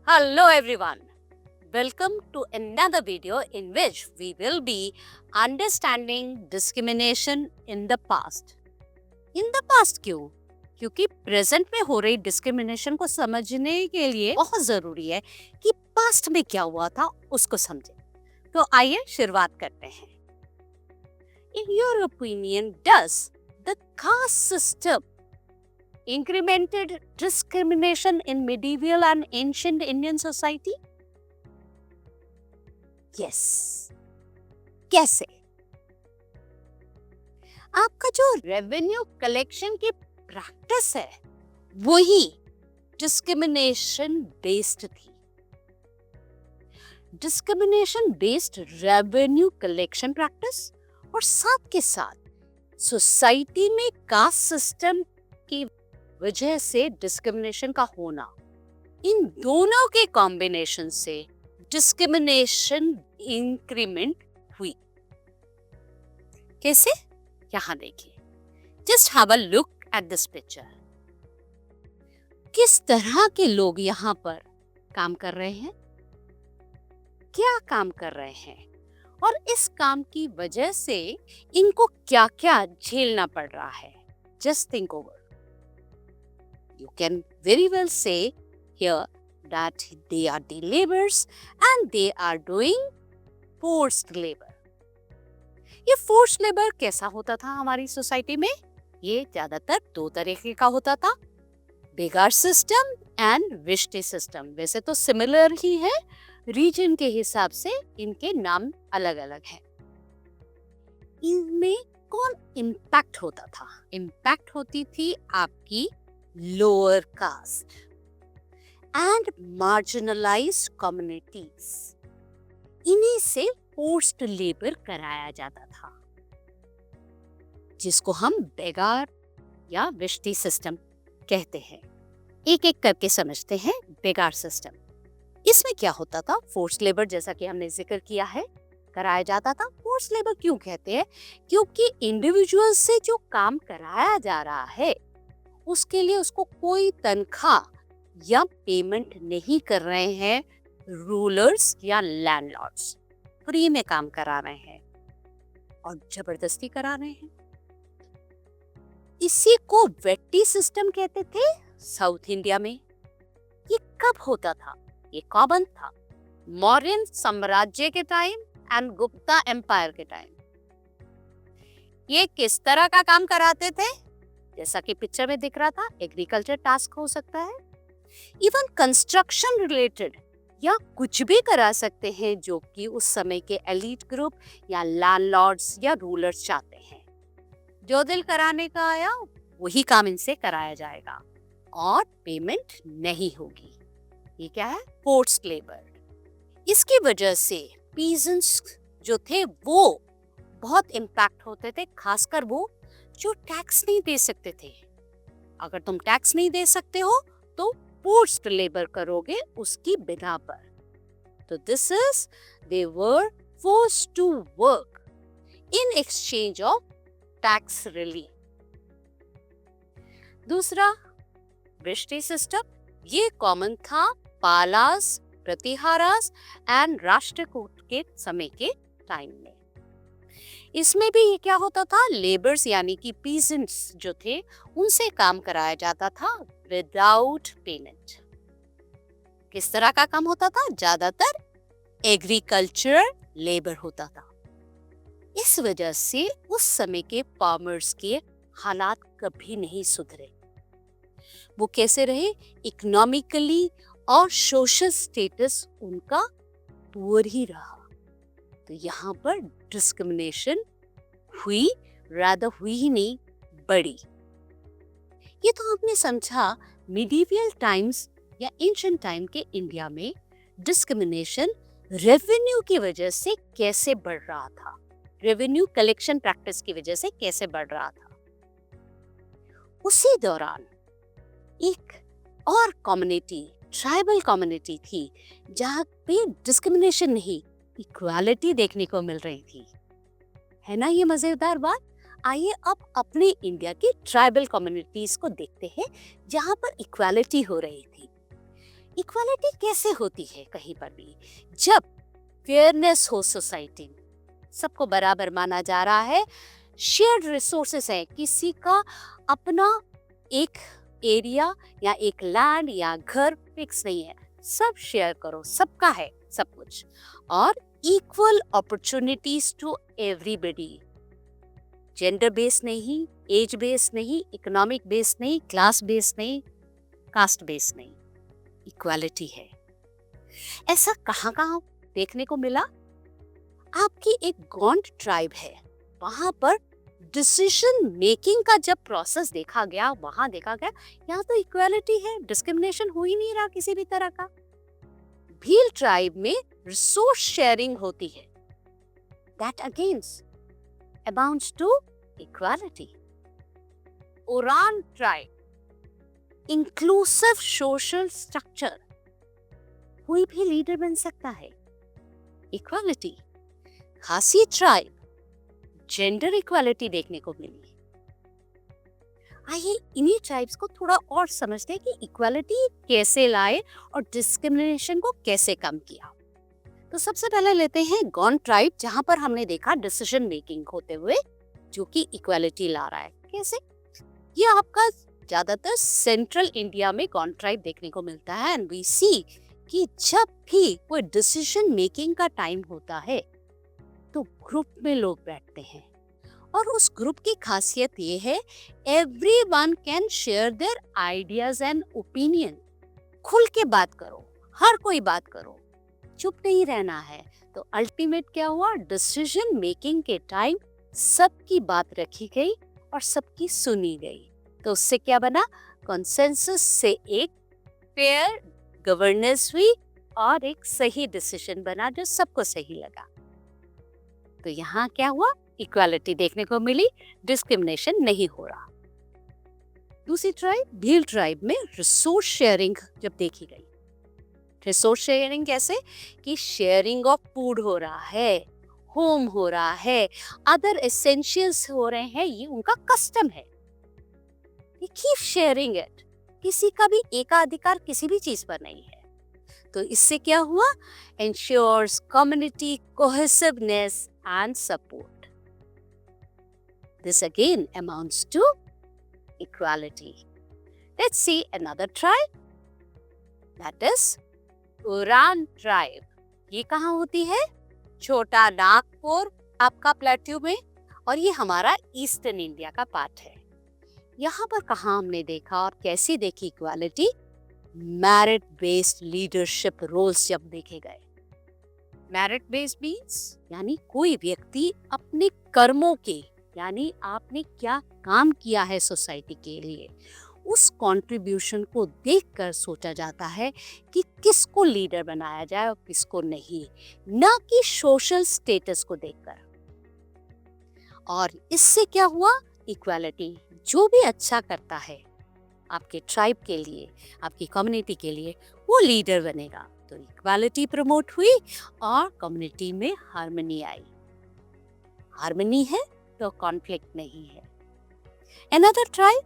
Hello everyone. Welcome to another video in which we will be understanding discrimination in the past. In the past क्यों? क्योंकि present में हो रही discrimination को समझने के लिए बहुत जरूरी है कि पास्ट में क्या हुआ था उसको समझें। तो आइए शुरुआत करते हैं। In your opinion, does the caste system incremented discrimination in medieval and ancient Indian society? Yes. कैसे? आपका जो रेवेन्यू कलेक्शन की प्रैक्टिस है वही डिस्क्रिमिनेशन बेस्ड थी। Discrimination based revenue collection practice और साथ के साथ सोसाइटी में कास्ट सिस्टम की वजह से डिस्क्रिमिनेशन का होना, इन दोनों के कॉम्बिनेशन से डिस्क्रिमिनेशन इंक्रीमेंट हुई। कैसे? यहां देखिए, just have a look at this picture. किस तरह के लोग यहाँ पर काम कर रहे हैं, क्या काम कर रहे हैं और इस काम की वजह से इनको क्या क्या झेलना पड़ रहा है। Just think over. You can very well say here that they are the laborers and they are doing forced labor. ये forced labor कैसा होता था हमारी सोसाइटी में? ये ज्यादातर दो तरीके का होता था, बेगार सिस्टम एंड विष्टे सिस्टम। वैसे तो सिमिलर ही है, रीजन के हिसाब से इनके नाम अलग अलग हैं। इनमें कौन इम्पैक्ट होता था? इम्पैक्ट होती थी आपकी lower caste and marginalized communities. इन्हीं से forced labor कराया जाता था, जिसको हम बेगार या विष्टी सिस्टम कहते हैं। एक एक करके समझते हैं। बेगार सिस्टम, इसमें क्या होता था? फोर्स लेबर, जैसा कि हमने जिक्र किया है, कराया जाता था। फोर्स लेबर क्यों कहते हैं? क्योंकि इंडिविजुअल से जो काम कराया जा रहा है उसके लिए उसको कोई तनख्वाह या पेमेंट नहीं कर रहे हैं रूलर्स या लैंडलॉर्ड्स। फ्री में काम करा रहे हैं और जबरदस्ती करा रहे हैं। इसी को वेट्टी सिस्टम कहते थे साउथ इंडिया में। ये कब होता था? ये कॉमन था मौर्य साम्राज्य के टाइम एंड गुप्ता एम्पायर के टाइम। ये किस तरह का काम कराते थे? जैसा कि पिक्चर में दिख रहा था, एग्रीकल्चर टास्क हो सकता है, इवन कंस्ट्रक्शन रिलेटेड या कुछ भी करा सकते हैं जो कि उस समय के एलीट ग्रुप या लैंडलॉर्ड्स या रूलर्स चाहते हैं। जो दिल कराने का आया वही काम इनसे कराया जाएगा और पेमेंट नहीं होगी। ये क्या है? Forced labour. इसकी वजह से पीजेंट्स जो थे वो बहुत इम्पैक्ट होते थे, खासकर वो जो टैक्स नहीं दे सकते थे। अगर तुम टैक्स नहीं दे सकते हो तो फोर्स्ड लेबर करोगे उसकी बिना पर। तो this is they were forced to work in exchange of tax relief. दूसरा, विष्टी सिस्टम। ये कॉमन था पालास, प्रतिहारास एंड राष्ट्रकूट के समय के टाइम में। इसमें भी ये क्या होता था? लेबर्स यानी कि पीजेंट्स जो थे उनसे काम कराया जाता था विदाउट पेमेंट। किस तरह का काम होता था? ज्यादातर एग्रीकल्चरल लेबर होता था। इस वजह से उस समय के फार्मर्स के हालात कभी नहीं सुधरे। वो कैसे रहे? इकोनॉमिकली और सोशल स्टेटस उनका पुअर ही रहा। तो यहाँ पर डिस्क्रिमिनेशन हुई, रादर हुई ही नहीं, बढ़ी। ये तो आपने समझा मिडीवियल टाइम्स या एंशिएंट टाइम के इंडिया में डिस्क्रिमिनेशन रेवेन्यू की वजह से कैसे बढ़ रहा था, रेवेन्यू कलेक्शन प्रैक्टिस की वजह से कैसे बढ़ रहा था। उसी दौरान एक और कम्युनिटी, ट्राइबल कम्युनिटी थी, जहाँ पे डिस्क्रिमिनेशन नहीं इक्वालिटी देखने को मिल रही थी। है ना ये मजेदार बात। आइए अब अपने इंडिया की ट्राइबल कम्युनिटीज को देखते हैं जहां पर इक्वालिटी हो रही थी। इक्वालिटी कैसे होती है कहीं पर भी? जब फेयरनेस हो सोसाइटी में, सबको बराबर माना जा रहा है, शेयर्ड रिसोर्सेस है, किसी का अपना एक एरिया या एक लैंड या घर फिक्स नहीं है, सब शेयर करो, सबका है सब कुछ, और equal opportunities to everybody. Gender base नहीं, एज बेस नहीं, इकोनॉमिक बेस नहीं, क्लास बेस नहीं, कास्ट बेस नहीं, इक्वालिटी है। ऐसा कहाँ कहाँ देखने को मिला? आपकी एक गोंड ट्राइब है, वहां पर डिसीजन मेकिंग का जब प्रोसेस देखा गया, वहां देखा गया यहाँ तो इक्वालिटी है, डिस्क्रिमिनेशन हो ही नहीं रहा किसी भी तरह का। भील ट्राइब में रिसोर्स शेयरिंग होती है, that against amounts to equality. Oran tribe, inclusive social structure, कोई भी लीडर बन सकता है, इक्वालिटी। खासी ट्राइब, जेंडर इक्वालिटी देखने को मिली। आइए इन्हीं ट्राइब्स को थोड़ा और समझते हैं कि इक्वालिटी कैसे लाए और डिस्क्रिमिनेशन को कैसे कम किया। तो सबसे पहले लेते हैं गॉन ट्राइब, जहां पर हमने देखा डिसीजन मेकिंग होते हुए जो कि इक्वालिटी ला रहा है। कैसे? ये आपका ज्यादातर सेंट्रल इंडिया में गॉन ट्राइब देखने को मिलता है। एंड वी सी कि जब भी कोई डिसीजन मेकिंग का टाइम होता है तो ग्रुप में लोग बैठते हैं, और उस ग्रुप की खासियत ये है everyone can share their ideas and opinion. खुल के बात करो, हर कोई बात करो, चुप नहीं रहना है। तो अल्टीमेट क्या हुआ? डिसीजन मेकिंग के टाइम सबकी बात रखी गई और सबकी सुनी गई। तो उससे क्या बना? कॉन्सेंसस से एक फेयर गवर्नेंस हुई और एक सही डिसीजन बना जो सबको सही लगा। तो यहाँ क्या हुआ? इक्वालिटी देखने को मिली, डिस्क्रिमिनेशन नहीं हो रहा। दूसरी ट्राइब, भील ट्राइब में रिसोर्स शेयरिंग जब देखी गई। रिसोर्स शेयरिंग कैसे? कि शेयरिंग ऑफ फूड हो रहा है, होम हो रहा है, अदर एसेंशियल्स हो रहे हैं, ये उनका कस्टम है। कीप शेयरिंग इट, किसी का भी एकाधिकार किसी भी चीज पर नहीं है। तो इससे क्या हुआ? Ensures community cohesiveness and support. This again amounts to equality. Let's see another tribe, that is Oraon tribe. ये कहाँ होती है? छोटा नागपुर आपका प्लेट्यू में, और ये हमारा ईस्टर्न इंडिया का पार्ट है। यहाँ पर कहाँ हमने देखा और कैसी देखी equality? Merit based leadership roles जब देखे गए। मेरिट बेस्ड मीन्स यानी कोई व्यक्ति अपने कर्मों के, यानी आपने क्या काम किया है सोसाइटी के लिए, उस कंट्रीब्यूशन को देखकर सोचा जाता है कि किसको लीडर बनाया जाए और किसको नहीं, न कि सोशल स्टेटस को देखकर। और इससे क्या हुआ? इक्वालिटी। जो भी अच्छा करता है आपके ट्राइब के लिए, आपकी कम्युनिटी के लिए, वो लीडर बनेगा। तो इक्वालिटी प्रमोट हुई और कम्युनिटी में हार्मनी आई। हार्मनी है तो कॉन्फ्लिक्ट नहीं है। अनदर ट्राइब,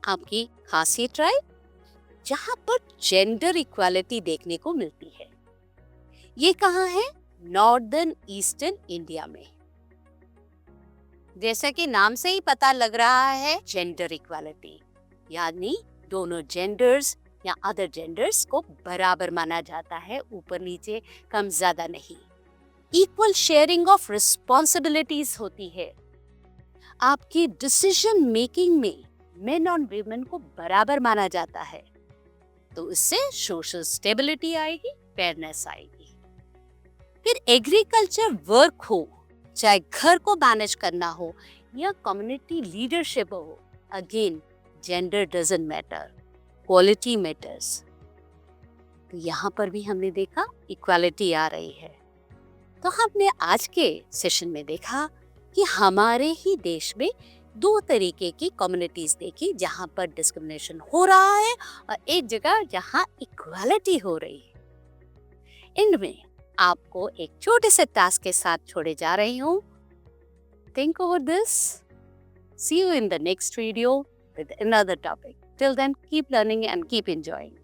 आपकी खासी ट्राइब, जहां पर जेंडर इक्वालिटी देखने को मिलती है। ये कहाँ है? नॉर्दर्न ईस्टर्न इंडिया में। जैसा कि नाम से ही पता लग रहा है, जेंडर इक्वालिटी यानी दोनों जेंडर्स या अदर जेंडर्स को बराबर माना जाता है, ऊपर नीचे कम ज्यादा नहीं। इक्वल शेयरिंग ऑफ रिस्पॉन्सिबिलिटीज होती है। आपकी डिसीजन मेकिंग में मेन और वीमेन को बराबर माना जाता है। तो इससे सोशल स्टेबिलिटी आएगी, फेयरनेस आएगी। फिर एग्रीकल्चर वर्क हो, चाहे घर को मैनेज करना हो या कम्युनिटी लीडरशिप हो, again gender doesn't matter, quality matters. तो यहाँ पर भी हमने देखा इक्वालिटी आ रही है। तो हमने आज के सेशन में देखा कि हमारे ही देश में दो तरीके की कम्युनिटीज देखी, जहाँ पर डिस्क्रिमिनेशन हो रहा है और एक जगह जहाँ इक्वालिटी हो रही है। एंड में आपको एक छोटे से टास्क के साथ छोड़े जा रही हूँ. Think over this. See you in the next video with another topic. Till then, keep learning and keep enjoying.